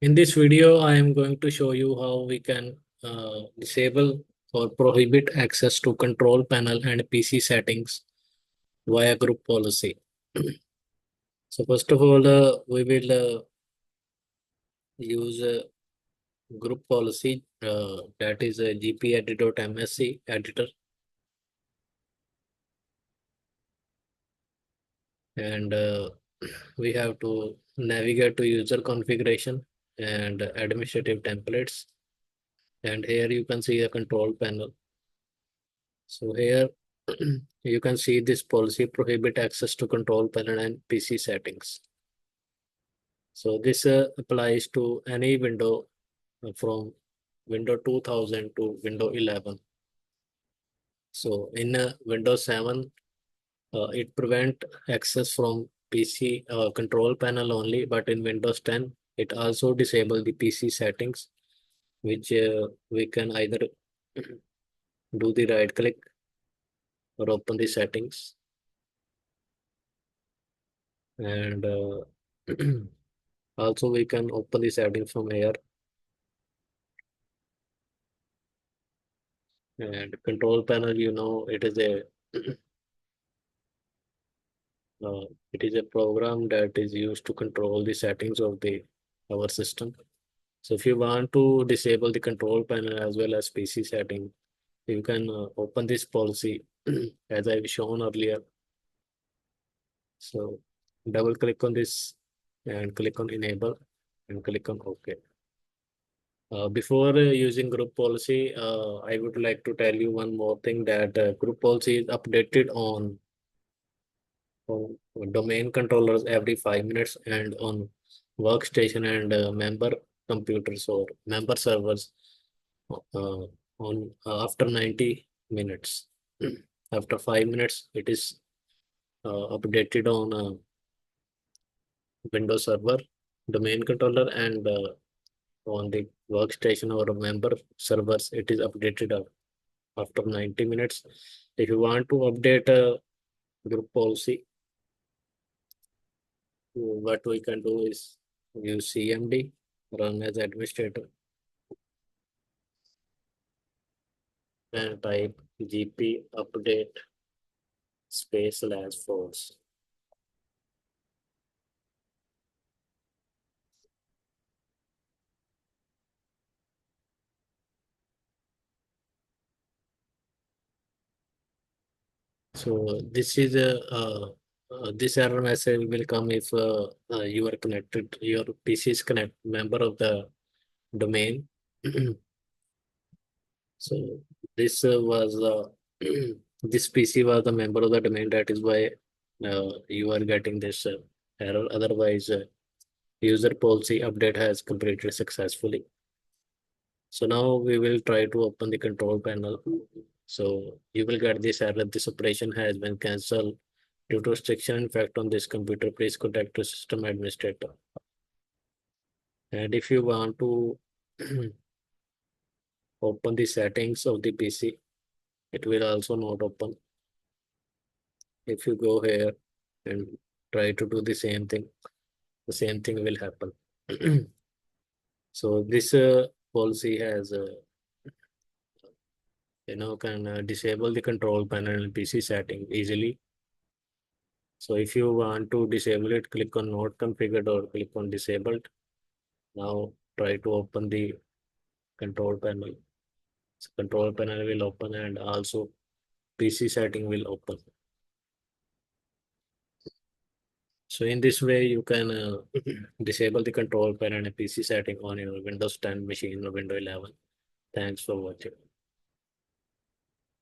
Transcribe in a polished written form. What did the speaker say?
In this video, I am going to show you how we can disable or prohibit access to control panel and PC settings via group policy. So first of all, we will use a group policy that is a gpedit.msc editor, and we have to navigate to user configuration and administrative templates, and here you can see a control panel. So here you can see this policy prohibit access to control panel and PC settings. So this applies to any window from window 2000 to window 11. So in Windows 7, it prevent access from PC control panel only, but in Windows 10, it also disable the PC settings, which we can either do the right click or open the settings, and also we can open the settings from here. And control panel, it is a it is a program that is used to control the settings of the our system. So if you want to disable the control panel as well as PC setting, you can open this policy as I've shown earlier. So double click on this and click on enable and click on OK. Before using group policy, I would like to tell you one more thing, that group policy is updated on domain controllers every 5 minutes, and on workstation and member computers or member servers on after 90 minutes. After 5 minutes, it is updated on Windows server domain controller, and on the workstation or member servers, it is updated after 90 minutes. If you want to update a group policy, what we can do is use CMD, run as administrator, and type gp update /force. So this is a this error message will come if you are connected, your PC is connect member of the domain. So this was this PC was the member of the domain. That is why you are getting this error. Otherwise, user policy update has completed successfully. So now we will try to open the control panel. So you will get this error. This operation has been cancelled due to restriction effect on this computer. Please contact the system administrator. And if you want to open the settings of the PC, it will also not open. If you go here and try to do the same thing will happen. So this policy has can disable the control panel and PC setting easily. So if you want to disable it, click on not configured or click on disabled. Now try to open the control panel. So control panel will open, and also PC setting will open. So in this way, you can disable the control panel and PC setting on your Windows 10 machine or Windows 11. Thanks for watching.